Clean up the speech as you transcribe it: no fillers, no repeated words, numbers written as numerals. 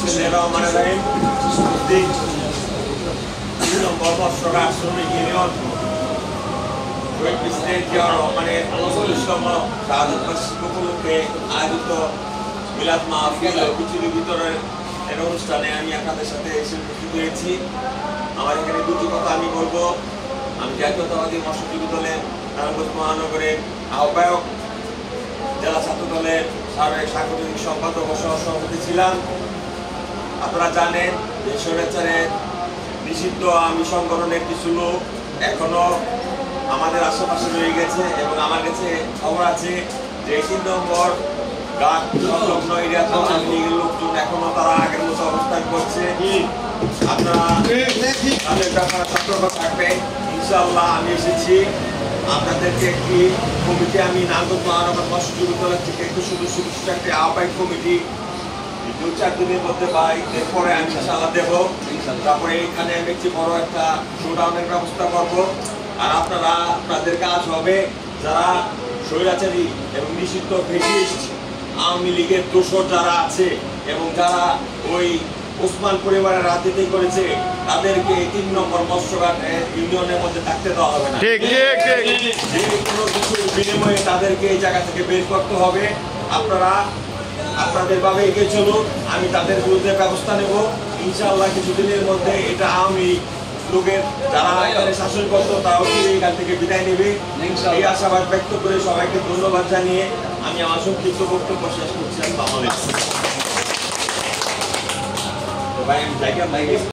Bismillahirrahmanirrahim. Di নম্বর মশরা শ্রমিক union শহীদ president Zia রহমানের 39তম শাহাদাত বার্ষিকী উপলক্ষে আয়োজিত মিলাদ মাহফিল ও খিচুড়ি বিতরণের অনুষ্ঠানে আমি আপনাদের সাথে এসে উপস্থিত হয়েছি। আমার এখানে দুটি কথা আমি বলবো। আমি জাতীয়তাবাদী মৎস্যজীবী দলের নারায়ণগঞ্জ মহানগরের আহ্বায়ক, জেলা ছাত্র দলের সাবেক সাংগঠনিক সম্পাদক ও সহসভাপতি ছিলাম। আপনারা জানেন যে স্বৈরাচারের নিষিদ্ধ আওয়ামী সংগঠনের কিছু লোক এখনো আমাদের আশেপাশে রয়ে গেছে এবং আমার কাছে খবর আছে যে ৩ নম্বর ঘাট সংলগ্ন এরিয়াতে আওয়ামী লীগের লোকজন এখনো তারা আগের মতো অবস্থান করছে। আপনারা তাদের ব্যাপারে সতর্ক থাকবেন। ইনশাআল্লাহ আমি এসেছি আপনাদেরকে একটি কমিটি, আমি নারায়ণগঞ্জ মহানগর মৎস্যজীবী দলের থেকে একটু সদস্য বিশিষ্ট একটি আহ্বায়ক কমিটি ২-৪ দিনের মধ্যে বা এরপরে আমি ইনশাআল্লাহ দেবো। তারপরে এখানে আমি একটি বড় একটা শোডাউনের ব্যবস্থা করবো। আর আপনারা আপনাদের কাজ হবে যারা স্বৈরাচারী এবং নিষিদ্ধ ফ্যাসিস্ট আওয়ামী লীগের দোসর যারা আছে এবং যারা ওই ওসমান পরিবারের রাজনীতি করেছে তাদেরকে ৩ নম্বর মৎস্যঘাট ইউনিয়নের মধ্যে থাকতে দেওয়া হবে না। যে কোনো কিছুর বিনিময়ে তাদেরকে এই জায়গা থেকে বের করতে হবে। আপনারা আপনাদের ভাবে এগিয়ে চলুন, আমি তাদের বিরুদ্ধে ব্যবস্থা নেব ইনশাআল্লাহ। কিছুদিনের মধ্যে এটা আওয়ামী লোকের যারা এখানে শাসন করতো তারাও এখান থেকে বিদায় নেবে এই আশাবাদ ব্যক্ত করে সবাইকে ধন্যবাদ জানিয়ে আমি আমার সংক্ষিপ্ত বক্তব্য শেষ করছি। আসসালামু আলাইকুম।